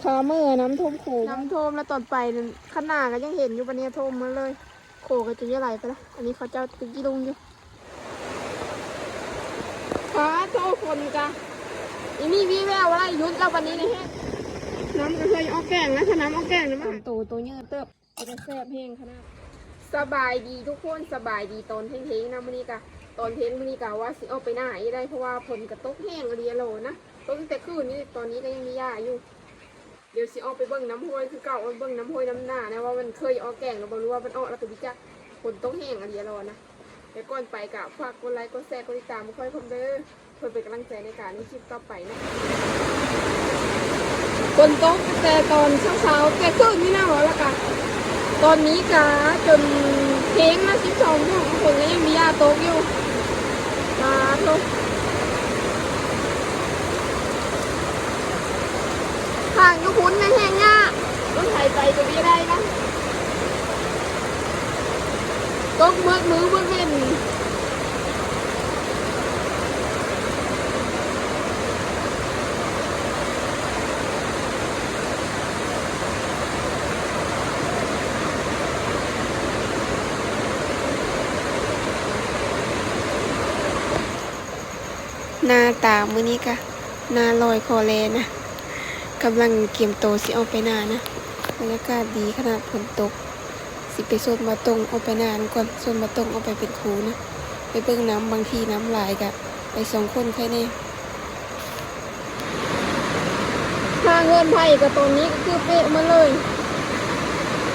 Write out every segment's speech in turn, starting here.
ขาเมื่อน้ำท่วมโขน้ำท่วมแล้วตอนไปขนาดก็ยังเห็นอยู่ปะเนี่ยท่วมมาเลยโขก็จะยังไหลไปละอันนี้เขาเจ้าตึกยี่ลุงอยู่ฟ้าโทษคนกะอีนี่วิแววอะไรยุดเราวันนี้นะฮะน้ำก็เคยออกแกงนะถ้าน้ำออกแกงนะมันตัวเยอะเติบจะแซ่บแห้งขนาดสบายดีทุกคนสบายดีตอนเที่ยงนะมื้อนี้กะตอนเที่ยงมื้อนี้กะว่าสิออกไปหน้าได้เพราะว่าฝนกระตกแห้งเรียโลนะตกตั้งแต่คืนนี้ตอนนี้ก็ยังมีหญ้าอยู่เดี๋ยวสิออกไปเบิ่งน้ำห้วยคือเก่าเบิ่งน้ำห้วยน้ำหน้านะว่ามันเคยออกแกงเราบ่รู้ว่ามันออกแล้วก็ดิจ้ะฝนตกแห้งเรียโลนะแต่ก่อนไปกะฝากกดไลค์กดแชร์กดติดตามค่อยๆเด้อเพื่อเป็นกำลังใจในการที่คลิปต่อไปนะฝนตกแต่ตอนเช้าๆแต่คืนนี่น่าหรอละกันตอนนี้กะจนเที่ยงนะ12 ชั่วโมงคนก็ยังมีหญ้าตกอยู่มาลงทางก็พุ้นในแห้งหญ้ารถไถไปก็ไม่ได้นะตกมือเว้นหน้าตามื้อนี้กะหน้าลอยคอแลนะกำลังเก็บโตสิออกไปหน้านะบรรยากาศดีขนาดฝนตกสิไปโซนมาตรงออกไปหน้าก่อนโซนมาตรงออกไปเป็นครูนะไปเบิ่งน้ำบางทีน้ำหลายกะไป2 คนแค่นี้ทางเงินไผ่กับตอนนี้ก็คือเป๊ะมาเลย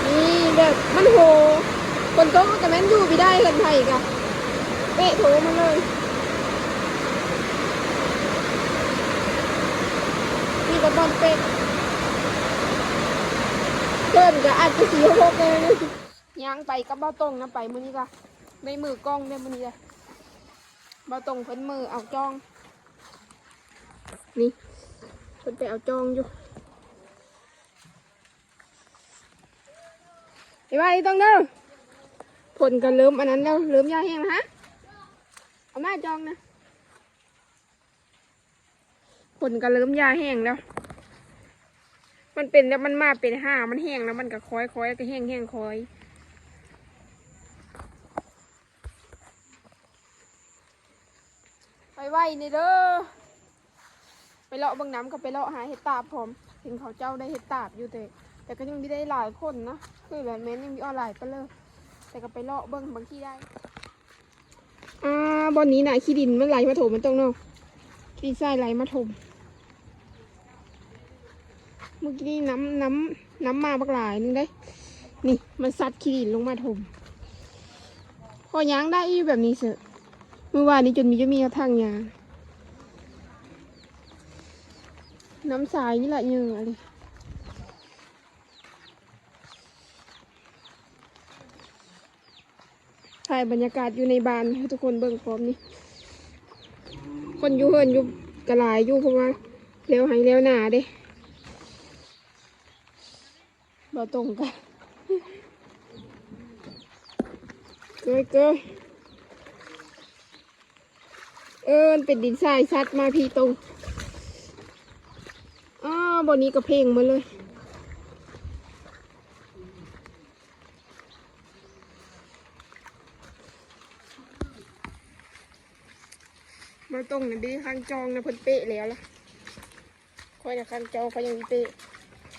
นี่แบบมันโหฝนตกแต่แม่นอยู่ไม่ได้เงินไผ่กะเป๊ะโถมาเลยนี่ก็บอลเป็ดเกินก็อาจจะ4-6เลยนะย่างไปกับเบ้าตรงนะไปมื้อนี้ก็ในมือกล้องได้มื้อนี้เลยเบ้าตรงเพิ่นมือเอาจ้องนี่เพิ่นไปเอาจ้องอยู่ไอ้ว่าไอ้ต้องเด้อผลก็เริ่มอันนั้นแล้วเริ่มยาแห้งนะฮะเอาหน้าจ้องนะผลก็เริ่มยาแห้งแล้วมันเป็นแล้วมันมาเป็นห่ามันแห้งแล้วมันก็คอยก็แห้งคอยไปไว้นี่เด้อไปเลาะบางน้ำก็ไปเลาะหาเห็ดตาบผมถึงเขาเจ้าได้เห็ดตาบอยู่แต่ก็ยังไม่ได้หลายคนนะคือแบบแม้นยังมีออนไลน์ไปเลยแต่ก็ไปเลาะเบิ้งบางที่ได้บอนนี้น่ะขี้ดินมันไหลมาถมมันตรงเนาะขี้ดินทรายไหลมาถมเมื่อกี้น้ำมาบักหลายนึงได้นี่มันซัดขี้ดินลงมาถมพอยางได้แบบนี้เสอะเมื่อวานนี้จนจะมีกระทั่งยางน้ำสายนี่แหละเยอะอะไรถ่ายบรรยากาศอยู่ในบ้านให้ทุกคนเบิ่งพร้อมนี่คนอยู่เฮินอยู่กระหลายอยู่เพราะว่าเร็วหายเร็วหนาเด้บ่ตรงกันเกยมันเป็นดินทรายซัดมาพี่ตรงบนนี้ก็เพลงมาเลยมาตรงนะดีข้างจองนะเพิ่นเป๊ะแล้วล่ะค่อยนะข้างจองเขายังเป๊ะ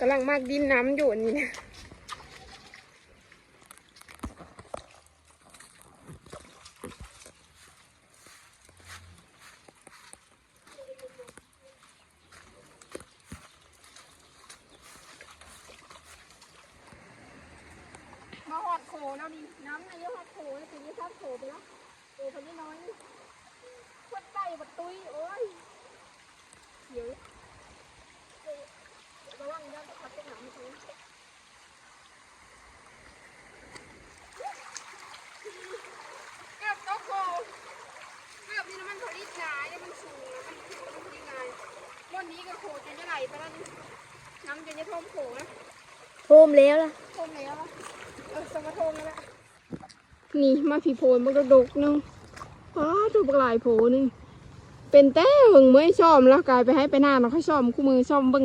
กำลังมากดินน้ำอยู่นี่นะมาหอดโขแล้วดิน้ำในเยอะหอดโขแล้วถึงจะทับโขไปแล้วโขคนนี้น้อยคนไก่บัดตุ้ยโอ้ยเดี๋ยวระวังย่างพัดตกน้ำมันเลยเกือบตกโขเกือบนี่มันพอดีหนาเนี่ยมันสูงมันพอดีงานวันนี้ก็โขจะไหลไปแล้วนี่น้ำจะท่วมโขนะท่วมแล้วล่ะท่วมแล้วสมทงแล้วนี่มาผีโพนมันกระดกนึงตัวปลายโผนึงเป็นแต่หึงเมื่อชอมแล้วกลายไปให้ไปหน้าเราค่อยชอมคู่มือชอมบึ้ง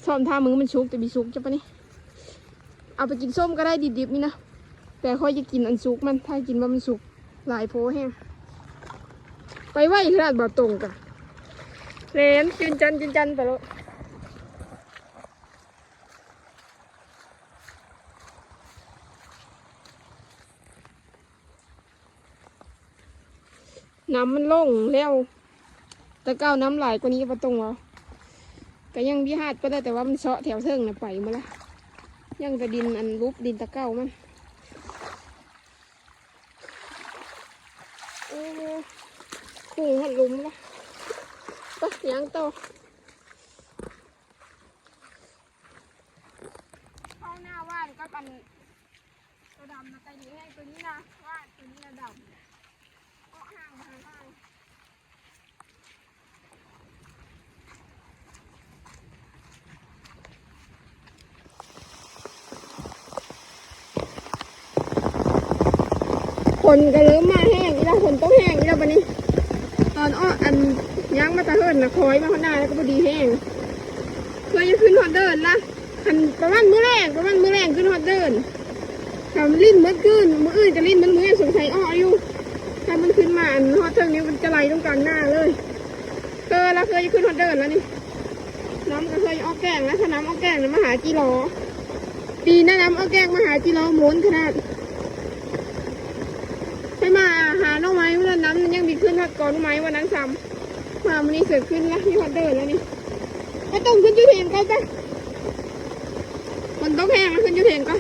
ซ้อมท่ามึงมันชุกแต่บีชุกจะปะนี่เอาไปกินส้มก็ได้ดิบๆนี่นะแต่ค่อยจะกินอันสุกมันถ้ากินว่ามันสุกหลายโพแห้งไปไหวขนาดบ่ตรงกะเลนจืนจันไปแล้วน้ำมันลงแล้วแต่ก้าวน้ำไหลกว่านี้บ่ตรงวะก็ยังวิหารก็ได้แต่ว่ามันเซาะแถวเทิงน่ะไปมาละยังแต่ดินอันรูปดินตะเก้ามันโอ้คุ้งหันลุมละปะยังต่อเข้าหน้าว่านก็เป็นตัวดำนะแต่นี้ให้ตัวนี้นะว่านตัวนี้นะดำก็ห่างคนก็เริ่มมาแห้งอีแล้วคนต้องแห้งอีแล้วบัดนี้ตอนอ้ออันย่างมาตะเฮิร์นนะคอยมาข้างหน้าแล้วก็พอดีแห้งเพื่อจะขึ้นฮอดเดินนะอันประมาณมื้อแรงขึ้นฮอดเดินทำลิ้นมืดขึ้นมืออื่นจะลิ้นมันมือสงสัยอ้ออยู่ถ้ามันขึ้นมาอันฮอดเทิงนี้มันจะไหลตรงกลางหน้าเลยเราเคยขึ้นฮอดเดินแล้วนี่น้ำก็เคยอ้อแกงแล้วถ้าน้ำอ้อแกงนะมาหาจีรอปีหน้าน้ำอ้อแกงมาหาจีรอหมุนขนาดให้มาหาน้องไม้วันนั้นยังมีขึ้นฮอดก่อนน้องไม้วันนั้นซ้ำมาวันนี้เกิดขึ้นแล้วที่ฮอดเดินแล้วนี่ไม่ต้องขึ้นยูเทนก็ได้มันต้องแห้งแล้วขึ้นยูเทนก็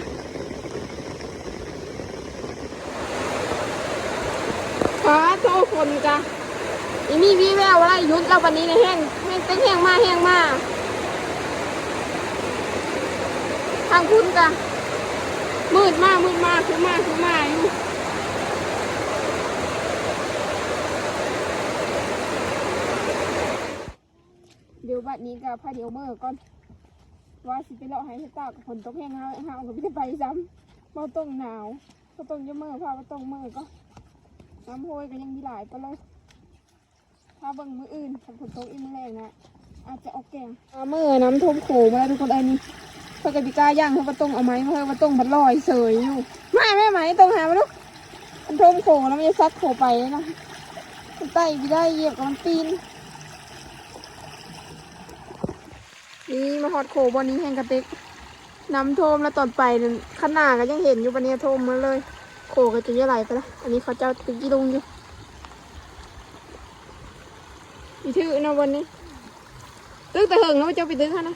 ฟ้าโตคนจ้ะอีนี่วิแววอะไรยุดเราวันนี้ในแห้งเต้นแห้งมากทางคุณจ้ะมืดมากคือมาอยู่เดี๋ยวบัดนี้กับพาเดี๋ยวเมื่อก่อนว่าสิไปเลาะให้ตากับฝนตกแห้งห้าวกับพี่ไปซ้ำเบาต้งหนาวเบาต้งจะเมื่อพาเบาต้งเมื่อก็น้ำโหยก็ยังมีหลายไปเลยถ้าเบิ่งมืออื่นฝนตกอีกมื้อแรงนะอาจจะออกแกงเมื่อน้ำท่วมโขมาแล้วทุกคนนี่เพื่อกติกาย่างเพื่อเบาต้งเอาไม้มาเพื่อเบาต้งพัดลอยเสยอยู่ไม่ไหมต้งหามาลูกมันท่วมโขแล้วมันจะซัดโขไปนะมันไต่ไปได้เหยียบกับมันปีนนี่มาฮอดโขบอนนี้แห้งกระเต็กน้ำท่วมแล้วตอนไปขนาดก็ยังเห็นอยู่ปะเนี่ยท่วมมาเลยโขก็จะไหลไปแล้วอันนี้เขาเจ้าตึกยี่ลุงอยู่อีทื่อนะวันนี้ตึกแต่เหิงนะว่าเจ้าไปตึกค่ะนะ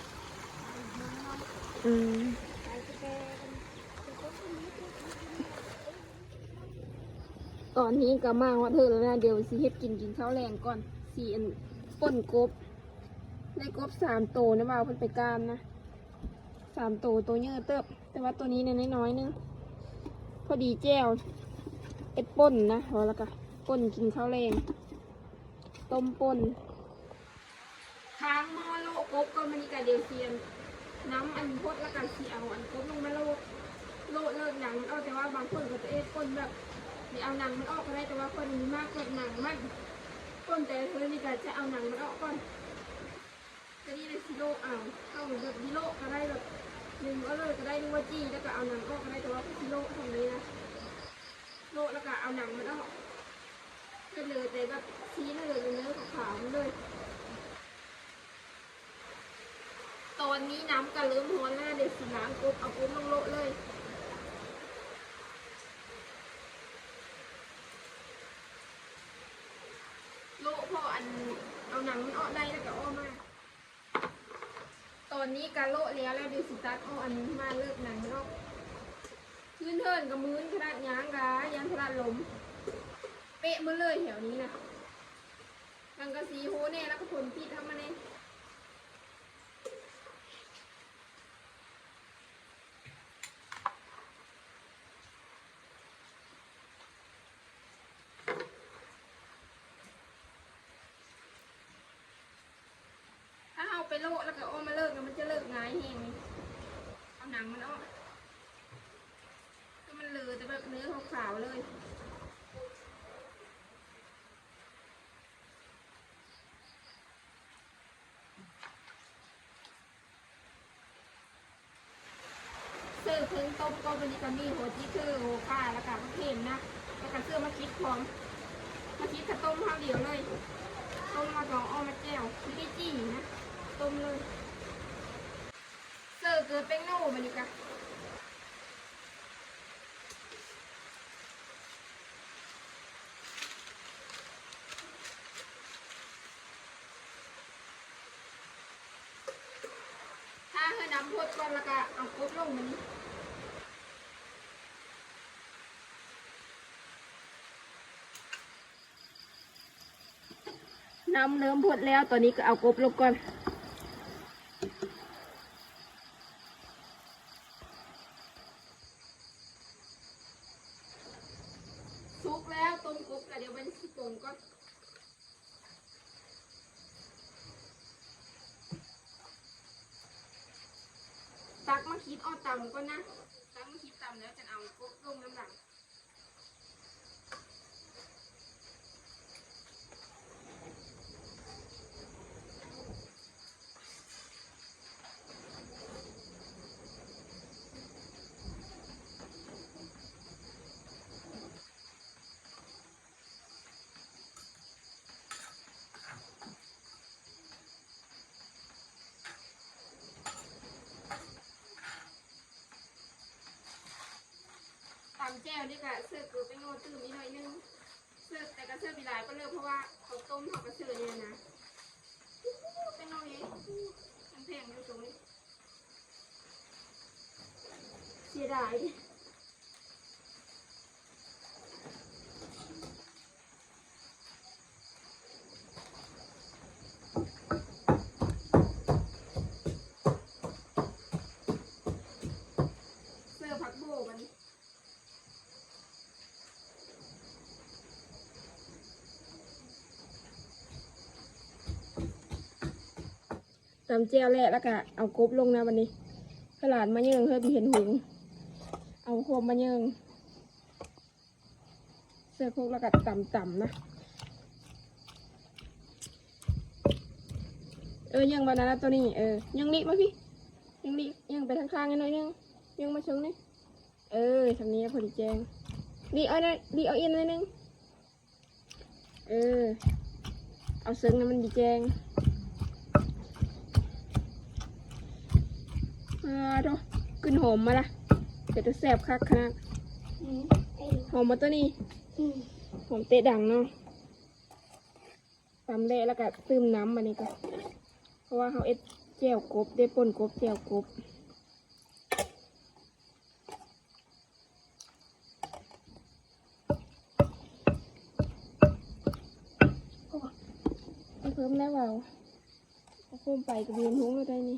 ตอนนี้ก็มาว่าเธอแล้วนะเดี๋ยวสิเฮ็ดกินข้าวแรงก่อนสีอันป่นกบได้กบ3 โตนะบ่าวเพิ่นไปกามนะ3 โตตัวเยอะเติบแต่ว่าตัวนี้เนี่ยน้อยๆนึงพอดีแจ้วเอ็ดป่นนะแล้วก็ป่นกินข้าวแรงต้มป่นค้างหม้อโลกบก็มันนี่กะเดียวเซียนน้ำอันพดแล้วกันเสียเอาอันกบลงมาโลเลิกหนังมันเอาแต่ว่าบางคนก็จะเอ็ดป่นแบบนี่เอาหนังมันออกก็ได้แต่ว่าคนมีมากกว่าหนังมันป่นแต่เธอนี่ก็จะเอาหนังมันออกก่อนจะนี่เลยกิโลเอาแบบกิโลก็ได้แบบ1เอาเลยก็ได้นึกว่าจี้แล้วก็เอาหนังออกก็ได้แต่ว่ากิโลทำนี้นะโลแล้วก็เอาหนังมันออกก็เลยแต่แบบชี้นั่นเลยเนื้อขาวๆเลยตอนนี้น้ำก็เริ่มร้อนแล้วเด็กสีน้ำกบเอากบลงโลเลยโลพออันเอาหนังมันออกได้แล้วก็ออกมาตอนนี้กะโลแล้วเดี๋ยวสิตัดเอาอันมาเลิกหนังมันออกพื้นเทินกับมื้นขนาดยางขนาดลมเป๊ะมาเลยแถวนี้นะลังกะสีโหแน่แล้วก็ผลปิดทำมาเน่ถ้าเอาไปโลแล้วก็อ้อมาเลิกมันจะเลิกง่ายแห้งเอาหนังมันออกก็มันเลอะแต่แบบเนื้อขาวๆเลย เสื้อเพิ่งต้มก็วันนี้ก็มีโหที่คือโหผ้าแล้วก็มะเขือนะแล้วก็เสื้อมะคิดพร้อมมะคิดก็ต้มข้าวเดียวเลยต้มมาสองอ้อมะแก้วไม่ได้จี้นะต้มเลยเสื้อเกิดเป็นโน่วันนี้ก็ถ้าให้น้ำพดก่อนแล้วก็เอากบลงมันนี้น้ำเริ่มพดแล้วตอนนี้ก็เอากบลงก่อนสุกแล้วต้มกบก็เดี๋ยวมันสิต้มก่อนตักมาคิดอ้อต่ำก่อนนะตักมาคิดต่ำแล้วจะเอากบลงน้ำหลังตำแจ่วนี่ก็เสื้อคือเป็นโน่ตื่มนิดหน่อยนึงเสื้อแต่ก็เสื้อปีหลายก็เลิกเพราะว่าเขาต้มเขาก็เสื้อเนี่ยนะเป็นโน่นี้ทั้งแพงอยู่ตรงนี้เสียดายเสื้อผักโบมันตำแจ่วแล้วก็เอากบลงนะวันนี้ขลาดมาเยิงเพื่อที่เห็นหุงเอาโคมมาเยิงเสื้อโคกแล้วก็ต่ำๆนะยังบานานะตัวนี้ยังนิมาพี่ยังนิยังไปทางข้างนิดหน่อยนึงยังมาชงนี่ทางนี้พอดีแจงดีเอาหน่อยดีเอาอินหน่อยนึงเอาซึ้งนะมันดีแจงดูกลิ่นหอมมาละเดี๋ยวจะแสบคักขนาดหอมมาตัวนี้หอมเตะดังเนาะตำเละแล้วก็ตื้มน้ำมานี่ก็เพราะว่าเขาแจ่วกบได้ป่นกบแจ่วกบเพิ่มแล้วเอาเพิ่มไปกับเวียนหุ้งอะไรนี่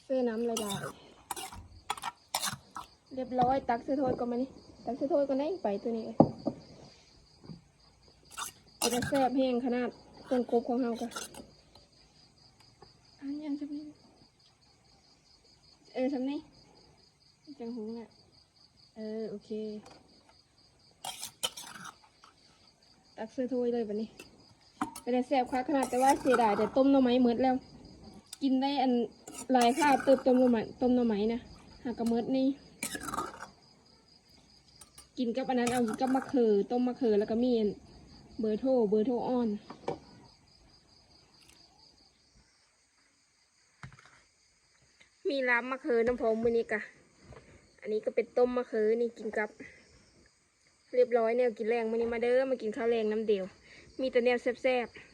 เสื้อน้ำลายเรียบร้อยตักเสื้อโทษก่อนมานี่ตักเสื้อโทษก่อนได้ไปตัวนี้จะแซ่บแห้งขนาดต้นกบของเราก็อันยังจะนี่ทำนี่จังหุ้งอ่ะโอเคตักเสื้อถ้วยเลยแบบนี้ไปได้แซ่บค่ะขนาดแต่ว่าเสียดายแต่ต้มหน่อไม้เมิดแล้วกินได้อันลายข้าวเติบต้มหน่อไม้นะหากระเมิดนี่กินกับอันนั้นเอากับมะเขือต้มมะเขือแล้วก็มีเบอร์โทรอ่อนมีล้ำมะเขือน้ำพองมือนี้กะอันนี้ก็เป็นต้มมะเขือนี่กินกับเรียบร้อยแนวกินแรงมื้อนี้มาเด้อมากินข้าวแรงน้ำเดียวมีแต่แนวแซ่บๆ